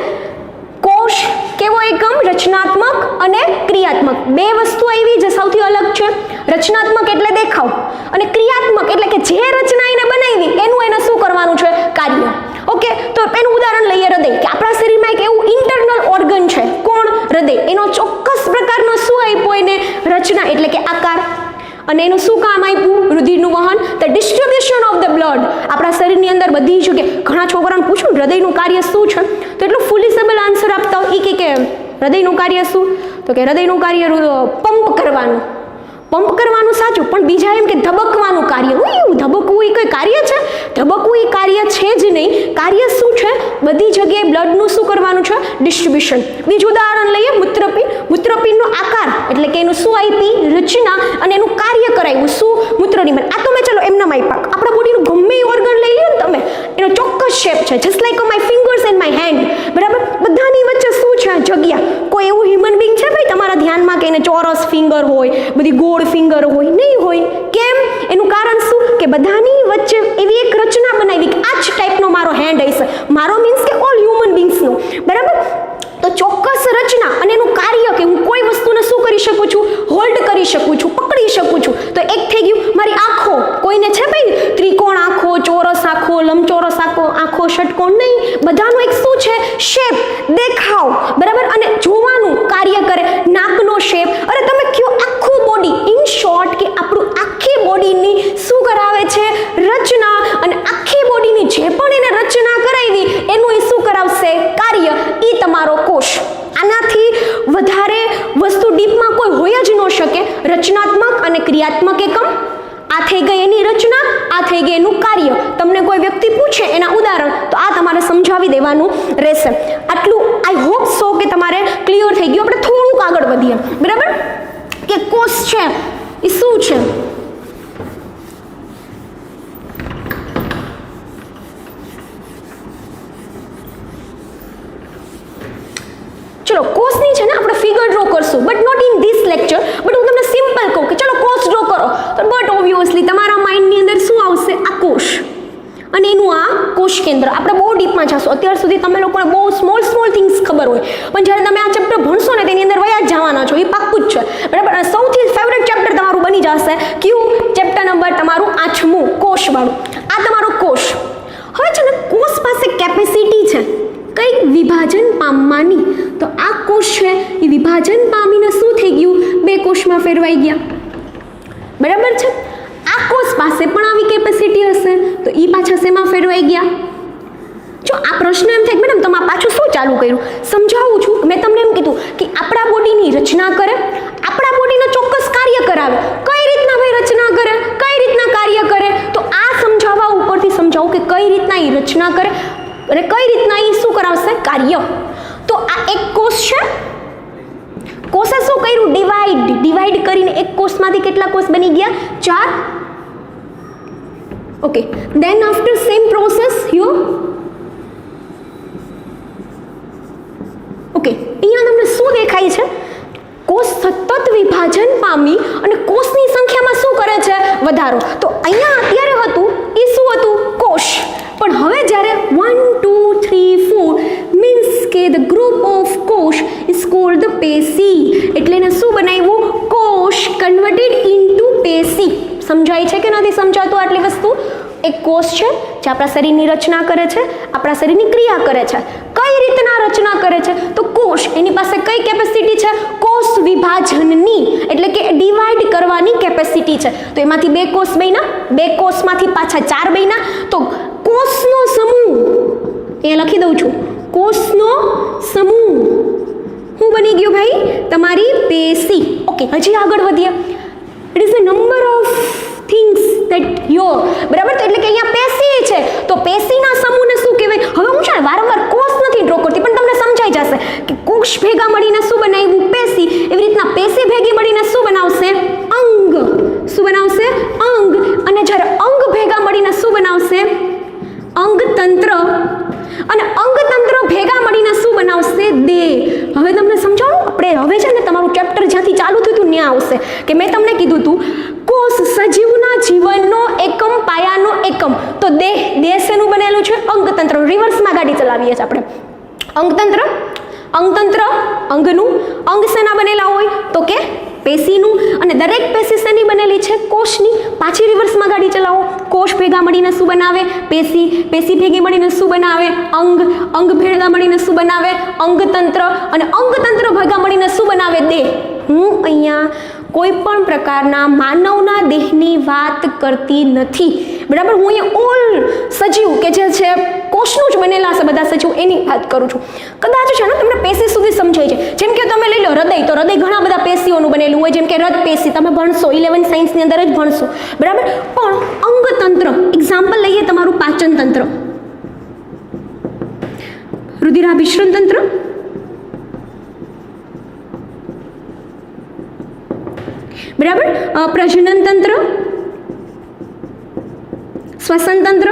કોષ કેવો એકમ? રચનાત્મક અને ક્રિયાત્મક. બે વસ્તુ આવી જે સૌથી અલગ છે. રચનાત્મક એટલે દેખાવ, અને ક્રિયાત્મક એટલે કે જે રચના એને બનાવી એનું એને શું કરવાનું છે? કાર્ય. ઓકે, તો એનું ઉદાહરણ લઈએ હૃદય, કે આપણા શરીરમાં એક એવું ઇન્ટરનલ ઓર્ગન છે. કોણ? હૃદય. એનો ચોક્કસ પ્રકારનો શું આપ્યો એને? રચના એટલે કે આકાર. અને એનું શું કામ આપ્યું? રુધિરનું વહન, the distribution of the blood. આપણા શરીરની અંદર બધી જગ્યાએ ઘણા છોકરાઓને પૂછું હૃદયનું કાર્ય શું છે, તો એટલું ફુલિસેબલ આન્સર આપતા હોય કે હૃદયનું કાર્ય શું? તો કે હૃદયનું કાર્ય પંપ કરવાનું. પંપ કરવાનું સાચું, પણ બીજા એમ કે ધબકવાનું કાર્ય. એવું ધબકવું એ કોઈ કાર્ય છે? ધબકવું એ કાર્ય છે જ નહીં. કાર્ય શું છે? બધી જગ્યાએ બ્લડનું શું કરવાનું છે? ડિસ્ટ્રીબ્યુશન. બીજું ઉદાહરણ લઈએ, મૂત્રપિંડ. મૂત્રપિંડનો આકાર એટલે કે એનું શું આપી? રચના, અને એનું કાર્ય કરાવ્યું શું? મૂત્ર નિર્માણ. આ તો મેં ચલો એમના માપ્યા. આપણા બોડીનું ગમે એ ઓર્ગન લઈ લો ને તમે, એનો ચોક્કસ શેપ છે, just like my fingers and my hand, બરાબર. બધાની વચ્ચે શું છે? જગ્યા. કોઈ એવું હ્યુમન બીંગ છે ભાઈ તમારા ધ્યાનમાં કે એને ચોરસ ફિંગર હોય, બધી ગોળ ફિંગર હોય? નહીં હોય. કેમ? એનું કારણ શું? કે બધાની વચ્ચે એવી એક રચના બનાવી કે આ જ ટાઈપનો મારો હેન્ડ હશે. મારો મીન્સ કે ઓલ હ્યુમન બીંગ્સનો, બરાબર. તો ચોક્કસ રચના અને એનું કાર્ય કે હું કોઈ વસ્તુને શું કરી શકું છું? હોલ્ડ કરી શકું છું, પકડી શકું છું. તો એક થઈ ગયું મારી આંખો. કોઈને છે ભાઈ ત્રિકોણ આંખો, ચોરસ આંખો, લંબચોરસ આંખો, ષટકોણ? નહીં. બધાનું એક શું છે? શેપ, દેખાવ, બરાબર. અને જોવાનું કાર્ય કરે. નાકનો શેપ. અરે તમે કયો આખું બોડી, ઇન શોર્ટ કે આપણું આખી બોડીની શું કરાવે છે? રચના. અને આખી બોડીની જે પણ એને રચના કરાવી એનું એ શું કરાવશે? કાર્ય. એ તમારો કોષ. આનાથી વધારે વસ્તુ ડીપમાં કોઈ હોય જ ન શકે. રચનાત્મક અને ક્રિયાત્મક એકમ. આ થઈ ગઈ એની રચના, આ થઈ ગઈ એનું કાર્ય. તમને કોઈ વ્યક્તિ પૂછે એના ઉદાહરણ, તો આ તમારે સમજાવી દેવાનું રહેશે. આટલું આઈ હોપ સો કે તમારે ક્લિયર થઈ ગયું. આપણે થોડુંક આગળ વધીએ, બરાબર. કે કોષ છે એ શું છે? ચલો કોષની છે ને આપણે ફિગર ડ્રો કરશું, but not in this lecture. But હું તમને સિમ્પલ કહું કે ચલો કોષ ડ્રો કરો, તો બટ ઓબ્વિયસલી તમારા માઇન્ડની અંદર શું આવશે? આ કોષ અને એનું આ કોષ કેન્દ્ર. આપણે બહુ ડીપમાં જશું. અત્યાર સુધી તમે લોકોને બહુ સ્મોલ થિંગ્સ ખબર હોય, પણ જ્યારે તમે આ ચેપ્ટર ભણશો ને તેની અંદર વયા જ જવાના છો, એ પાક્કું જ છે, બરાબર. અને સૌથી ફેવરેટ ચેપ્ટર તમારું બની જશે કયું? ચેપ્ટર નંબર તમારું 8મું, કોષવાળું. આ તમારો કોષ. હવે છે ને કોષ પાસે કેપેસિટી છે કઈ? વિભાજન પામવાની. તો આ કોષ છે એ વિભાજન પામીને શું થઈ ગયું? 2 કોષમાં ફેરવાઈ ગયા, બરાબર છે. આ કોષ પાસે પણ આવી કેપેસિટી હશે, તો એ પાછા શેમાં ફેરવાઈ ગયા? જો આ પ્રશ્ન એમ થાય મેડમ તમે પાછું શું ચાલુ કર્યું? સમજાવું છું. મેં તમને એમ કીધું કે આપણા બોડીની રચના કરે, આપણા બોડીને ચોક્કસ કાર્ય કરાવે. કઈ રીતના ભાઈ રચના કરે, કઈ રીતના કાર્ય કરે? તો આ સમજાવવા ઉપરથી સમજાવું કે કઈ રીતના એ રચના કરે અને કઈ રીતના એ શું કરાવશે? કાર્ય. તો આ એક કોષ છે. કોષે શું કર્યું? ડિવાઈડ કરીને એક કોષમાંથી કેટલા કોષ બની ગયા? 4. Okay, then after same process યો ઓકે, અહીંયા તમને શું દેખાય છે? કોષ સતત વિભાજન પામી અને કોષની સંખ્યામાં શું કરે છે? વધારો. તો અહીંયા અત્યારે હતું એ શું હતું? કોષ. પણ હવે જ્યારે 1 2 3 4 મીન્સ કે ધ ગ્રુપ ઓફ કોષ ઇઝ કોલ્ડ ધ પેશી. એટલે એને શું બનાવ્યું? કોષ કન્વર્ટેડ ઇન્ટુ પેશી. સમજાય છે કે નથી સમજાતું આટલી વસ્તુ? એક કોષ છે જે આપણા શરીરની રચના કરે છે, આપણા શરીરની ક્રિયા કરે છે. કઈ રીતના રચના કરે છે? તો કોષ એની પાસે કઈ કેપેસિટી છે? કોષ વિભાજનની, એટલે કે ડિવાઈડ કરવાની કેપેસિટી છે. તો એમાંથી 2 કોષ બન્યા, 2 કોષમાંથી પાછા 4 બન્યા. તો કોષનો સમૂહ એ લખી દઉં છું, કોષનો સમૂહ શું બની ગયો ભાઈ? તમારી પેશી. ઓકે, હજી આગળ વધીએ. It is a number of things that your, બરાબર? તો એટલે કે અહીંયા પેશી છે, તો પેશીના સમૂહને શું કહેવાય? હવે હું છે વારંવાર કોષ નથી ડ્રો કરતી, પણ તમને સમજાઈ જશે કે કોષ ભેગા મળીને શું બનાવ્યું? પેશી. એવી રીતના પેશી ભેગી મળીને શું બનાવશે? અંગ. શું બનાવશે? અંગ. અને જ્યારે અંગ ભેગા મળીને શું બનાવશે? અંગતંત્ર. અને અંગતંત્ર ભેગા મળીને શું બનાવશે? દેહ. હવે તમને સમજાવું? આપણે હવે છે ને તમારું ચેપ્ટર જ્યાંથી ચાલુ થયું હતું ત્યાં આવશે કે મેં તમને કીધું હતું કોષ સજીવના જીવનનો એકમ, પાયાનો એકમ. તો દેહ શેનું બનેલું છે? અંગતંત્ર. રિવર્સમાં ગાડી ચલાવીએ છીએ આપણે. અંગતંત્ર અંગનું. અંગ શેના બનેલા હોય? તો કે પેશીનું. અને દરેક પેશી શેની બનેલી છે? કોષની. પાછી રિવર્સમાં ગાડી ચલાવો. કોષ ભેગા મળીને શું બનાવે? પેશી. પેશી ભેગી મળીને શું બનાવે? અંગ ભેગા મળીને શું બનાવે? અંગતંત્ર. અને અંગતંત્ર ભેગા મળીને શું બનાવે? દેહ. હું અહીંયા કોઈ પણ પ્રકારના માનવના દેહની વાત કરતી નથી, બરાબર? હું અહીંયા ઓલ સજીવ કે જે છે કોષનું જ બનેલા છે બધા સજીવ એની વાત કરું છું. કદાચ છે ને તમને પેશી સુધી સમજાય છે. જેમ કે તમે લઈ લો હૃદય, તો હૃદય ઘણા બધા પેશીઓનું બનેલું હોય, જેમ કે હૃદ પેશી તમે ભણશો 11 સાયન્સની અંદર જ ભણશો, બરાબર? પણ અંગતંત્ર, એક્ઝામ્પલ લઈએ તમારું પાચન તંત્ર, રુધિરાભિસરણ તંત્ર, બરાબર? પ્રજનન તંત્ર, શ્વસન તંત્ર,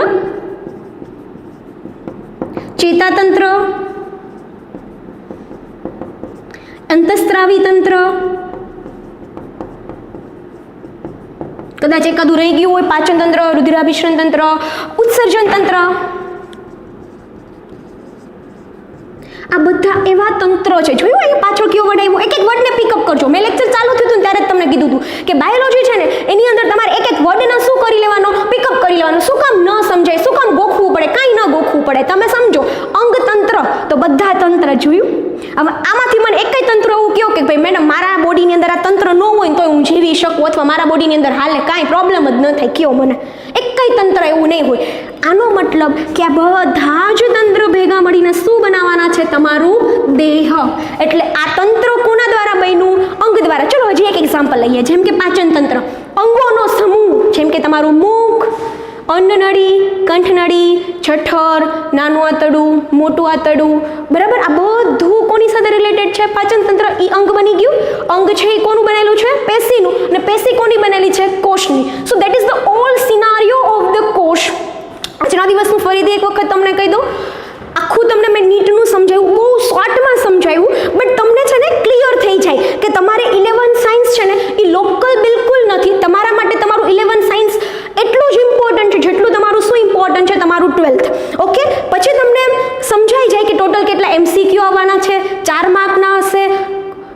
ચેતાતંત્ર, અંતઃસ્ત્રાવી તંત્ર. કદાચ એકાદું રહી ગયું હોય, પાચન તંત્ર, રુધિરાભિસરણ તંત્ર, ઉત્સર્જન તંત્ર. આ બધા એવા તંત્રો છે. જોયું અહીં પાછળ કયો વર્ડ આવ્યો? એક વર્ડને પિકઅપ કરજો. મેં લેક્ચર ચાલુ થયું હતું ત્યારે જ તમને કીધું હતું કે બાયોલોજી છે ને એની અંદર તમારે એક વર્ડને શું કરી લેવાનો? પિકઅપ કરી લેવાનો. શું કામ ન સમજાય? શું કામ ગોખવું પડે? કાંઈ ન ગોખવું પડે. તમે સમજો અંગતંત્ર તો બધા તંત્ર જોયું. હવે આમાંથી મને એક તંત્ર એવું કહો કે ભાઈ મેડમ મારા બોડીની અંદર આ તંત્ર ન હોય ને તો હું જીવી શકું, અથવા મારા બોડીની અંદર હાલે કાંઈ પ્રોબ્લેમ જ ન થાય, કયો મને? એક તંત્ર એવું નહીં હોય. આનો મતલબ કે આ બધા જ તંત્ર ભેગા મળીને શું બનાવવાના છે? તમારું દેહ. એટલે આ તંત્ર કોના દ્વારા બન્યું? અંગ દ્વારા. ચલો હજી એક એક્ઝામ્પલ લઈએ. જેમ કે પાચન તંત્ર, અંગોનો સમૂહ, જેમ કે તમારું મુખ, અન્નનળી, કંઠનળી, જઠર, નાનું આંતરડું, મોટું આંતરડું, બરાબર? આ બધું કોની સાથે રિલેટેડ છે? પાચન તંત્ર. એ અંગ બની ગયું. અંગ છે એ કોનું બનેલું છે? પેશીનું. અને પેશી કોની બનેલી છે? કોષની. So that is the all scenario of the કોષ. આજના દિવસ હું ફરીથી એક વખત તમને કહી દઉં, આખું તમને મેં નીટનું સમજાવ્યું, બહુ શોર્ટમાં સમજાવ્યું, બટ તમને છે ને ક્લિયર થઈ જાય કે તમારે 11 સાયન્સ છે ને એ લોકલ બિલકુલ નથી. તમારા માટે તમારું 11 સાયન્સ એટલું જ ઇમ્પોર્ટન્ટ છે જેટલું તમારું શું ઇમ્પોર્ટન્ટ છે? તમારું 12th. ઓકે, પછી તમને સમજાઈ જાય કે ટોટલ કેટલા MCQ આવવાના છે, 4 માર્કના હશે.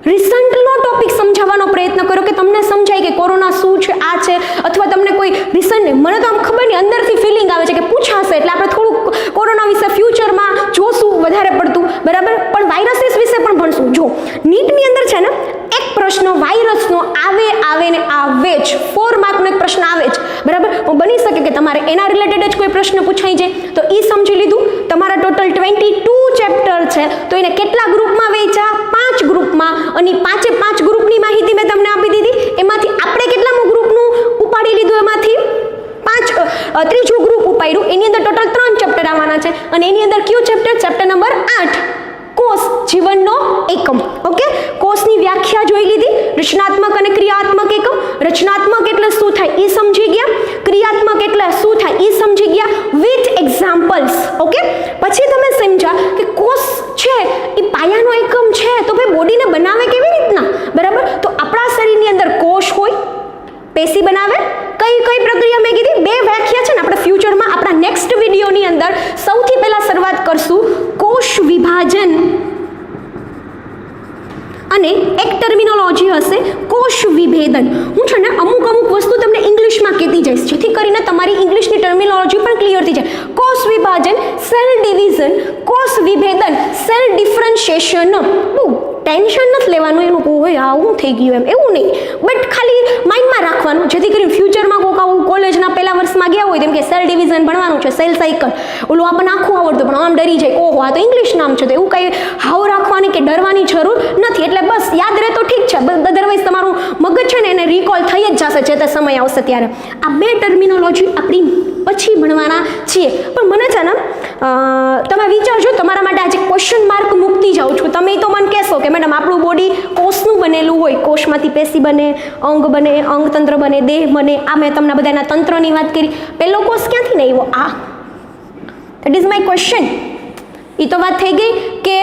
રિસન્ટનો ટોપિક સમજાવવાનો પ્રયત્ન કરો કે તમને સમજાય કે કોરોના શું છે, આ છે, અથવા તમને કોઈ રિસન્ટ, મને તો આમ ખબર નહીં, અંદરથી ફિલિંગ આવે છે કે પૂછાશે એટલે આપણે થોડુંક કોરોના વિશે ફ્યુચરમાં જોશું વધારે પડતું, બરાબર? પણ વાયરસીસ વિશે પણ ભણશું. જો નીટની અંદર છે ને એક પ્રશ્ન વાયરસનો આવે ને આવે જ, 4 માર્કનો એક પ્રશ્ન આવે જ, બરાબર? બની શકે કે તમારે એના રિલેટેડ જ કોઈ પ્રશ્ન પૂછાઈ જાય. તો એ સમજી લીધું. તમારા ટોટલ 22 ચેપ્ટર છે, તો એને કેટલા ગ્રુપમાં વહેંચ્યા? 5 ગ્રુપમાં. અને 5 ગ્રુપની માહિતી મેં તમને આપી દીધી. એમાંથી આપણે કેટલામું ગ્રુપનું ઉપાડી લીધું? એમાંથી ત્રીજું ગ્રુપ ઉપાડ્યું. એની અંદર ટોટલ 3 ચેપ્ટર આવવાના છે. અને એની અંદર કયું ચેપ્ટર? ચેપ્ટર નંબર 8, કોષ જીવનનો એકમ. ઓકે, કોષની વ્યાખ્યા જોઈ લીધી. રચનાત્મક અને ક્રિયાત્મક એકમ. રચનાત્મક એટલે શું થાય એ સમજી ગયા, ક્રિયાત્મક એટલે શું થાય એ સમજી ગયા વિથ એક્ઝામ્પલ્સ. ઓકે, પછી તમે સમજ્યા કે કોષ છે એ પાયાનો એકમ છે, તો ભાઈ બોડીને બનાવે કેવી રીતના, બરાબર? તો આપણા શરીરની અંદર કોષ હોય, પેશી બનાવે. કઈ કઈ પ્રક્રિયા મેં કીધી, બે વ્યાખ્યા છે ને. આપણે ફ્યુચરમાં આપણા નેક્સ્ટ વિડીયોની અંદર સૌથી પહેલા શરૂઆત કરશું કોષ વિભાજન, અને એક ટર્મિનોલોજી હશે કોષ વિભેદન. હું છે ને અમુક વસ્તુ તમને ઇંગ્લિશમાં કહેતી જઈશ, જેથી કરીને તમારી ઇંગ્લિશની ટર્મિનોલોજી પણ ક્લિયર થઈ જાય. કોષ વિભાજન, સેલ ડિવિઝન, કોષ વિભેદન, સેલ ડિફરન્શિએશન. બહુ ટેન્શન નથી લેવાનું એનું હોય આવું થઈ ગયું એમ, એવું નહીં, બટ ખાલી માઇન્ડમાં રાખવાનું, જેથી કરીને ફ્યુચરમાં કોઈક આવું કોલેજના પહેલા વર્ષમાં ગયા હોય તેમ કે સેલ ડિવિઝન ભણવાનું છે, સેલ સાયકલ, ઓલું આપણને આખું આવડતું પણ આમ ડરી જાય, ઓહો આ તો ઇંગ્લિશ નામ છે, તો એવું કંઈ હાવ રાખવાની કે ડરવાની જરૂર નથી. એટલે બસ યાદ રહે તો ઠીક છે, અધરવાઇઝ તમારું મગજ છે ને એને રિકોલ થઈ જ જશે જે તે સમય આવશે ત્યારે. આ બે ટર્મિનોલોજી આપણી પછી ભણવાના છીએ. પણ મને છે ને તમે વિચારજો, તમારા માટે આજે ક્વેશ્ચન માર્ક મૂકતી જાઉં છું. તમે તો મને કહેશો કે મેડમ આપણું બોડી કોષનું બનેલું હોય, કોષમાંથી પેશી બને, અંગ બને, અંગતંત્ર બને, દેહ બને. આ મેં તમને બધાના તંત્રની વાત કરી. પહેલો કોષ ક્યાંથી નહીં આવ્યો? આ દેટ ઇઝ માય ક્વેશ્ચન. એ તો વાત થઈ ગઈ કે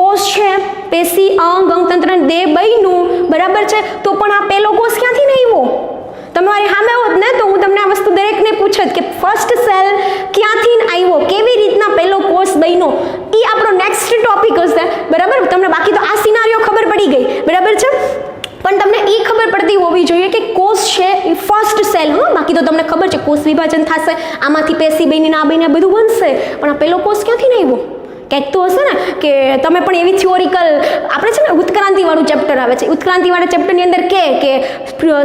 કોષ છે, પેશી, અંગ, અંગતંત્ર, દેહ બન્યું, બરાબર છે. તો પણ આ પહેલો કોષ ક્યાંથી નહીં આવ્યો? તમારી સામે હોત ને તો હું તમને આ વસ્તુ દરેકને પૂછત કે ફર્સ્ટ સેલ ક્યાંથી આવ્યો, કેવી રીતના પહેલો કોષ બન્યો. એ આપણો નેક્સ્ટ ટોપિક હશે, બરાબર? તમને બાકી તો આ સિનારીઓ ખબર પડી ગઈ, બરાબર છે. પણ તમને એ ખબર પડતી હોવી જોઈએ કે કોષ છે એ ફર્સ્ટ સેલ. બાકી તો તમને ખબર છે કોષ વિભાજન થશે, આમાંથી પેશી બનીને આ બનીને બધું બનશે, પણ આ પહેલો કોષ ક્યાંથી નહીં આવ્યો? કંઈક તો હશે ને કે તમે પણ એવી થિયોરિકલ, આપણે છે ને ઉત્ક્રાંતિવાળું ચેપ્ટર આવે છે, ઉત્ક્રાંતિવાળા ચેપ્ટરની અંદર કે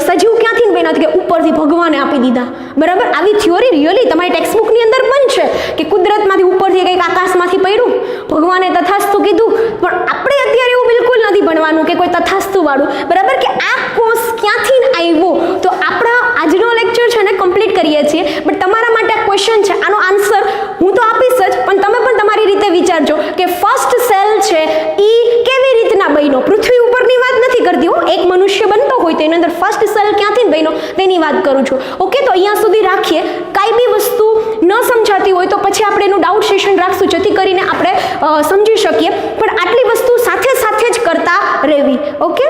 સજીવ ક્યાંથી બન્યા કે ઉપરથી ભગવાને આપી દીધા, બરાબર? આવી થિયોરી રિયલી તમારી ટેક્સ્ટબુકની અંદર પણ છે કે કુદરતમાંથી ઉપરથી કંઈક આકાશમાંથી પડ્યું, ભગવાને તથાસ્તુ કીધું. પણ આપણે અત્યારે એવું બિલકુલ નથી ભણવાનું કે કોઈ તથાસ્તુવાળું, બરાબર? કે આ કોષ ક્યાંથી આવ્યો. તો આપણા આજનો લેક્ચર છે ને કમ્પ્લીટ કરીએ છીએ, બટ તમારા માટે આ ક્વેશ્ચન છે, આનો આન્સર હું તો આપીશ જ, પણ તમે પણ તમારી રીતે વિચારજો કે ફર્સ્ટ સેલ છે એ કેવી રીતના બન્યો. પૃથ્વી ઉપરની વાત નથી કરતી હો, એક મનુષ્ય બનતો હોય તો એની અંદર ફર્સ્ટ સેલ ક્યાંથી બન્યો તેની વાત કરું છું. ઓકે, તો અહીંયા સુધી રાખીએ. કાંઈ બી વસ્તુ ન સમજાતી હોય તો પછી આપણે એનું ડાઉટ સેશન રાખશું, જેથી કરીને આપણે સમજી શકીએ. પણ આટલી વસ્તુ સાથે જ કરતા રહેવી. ઓકે.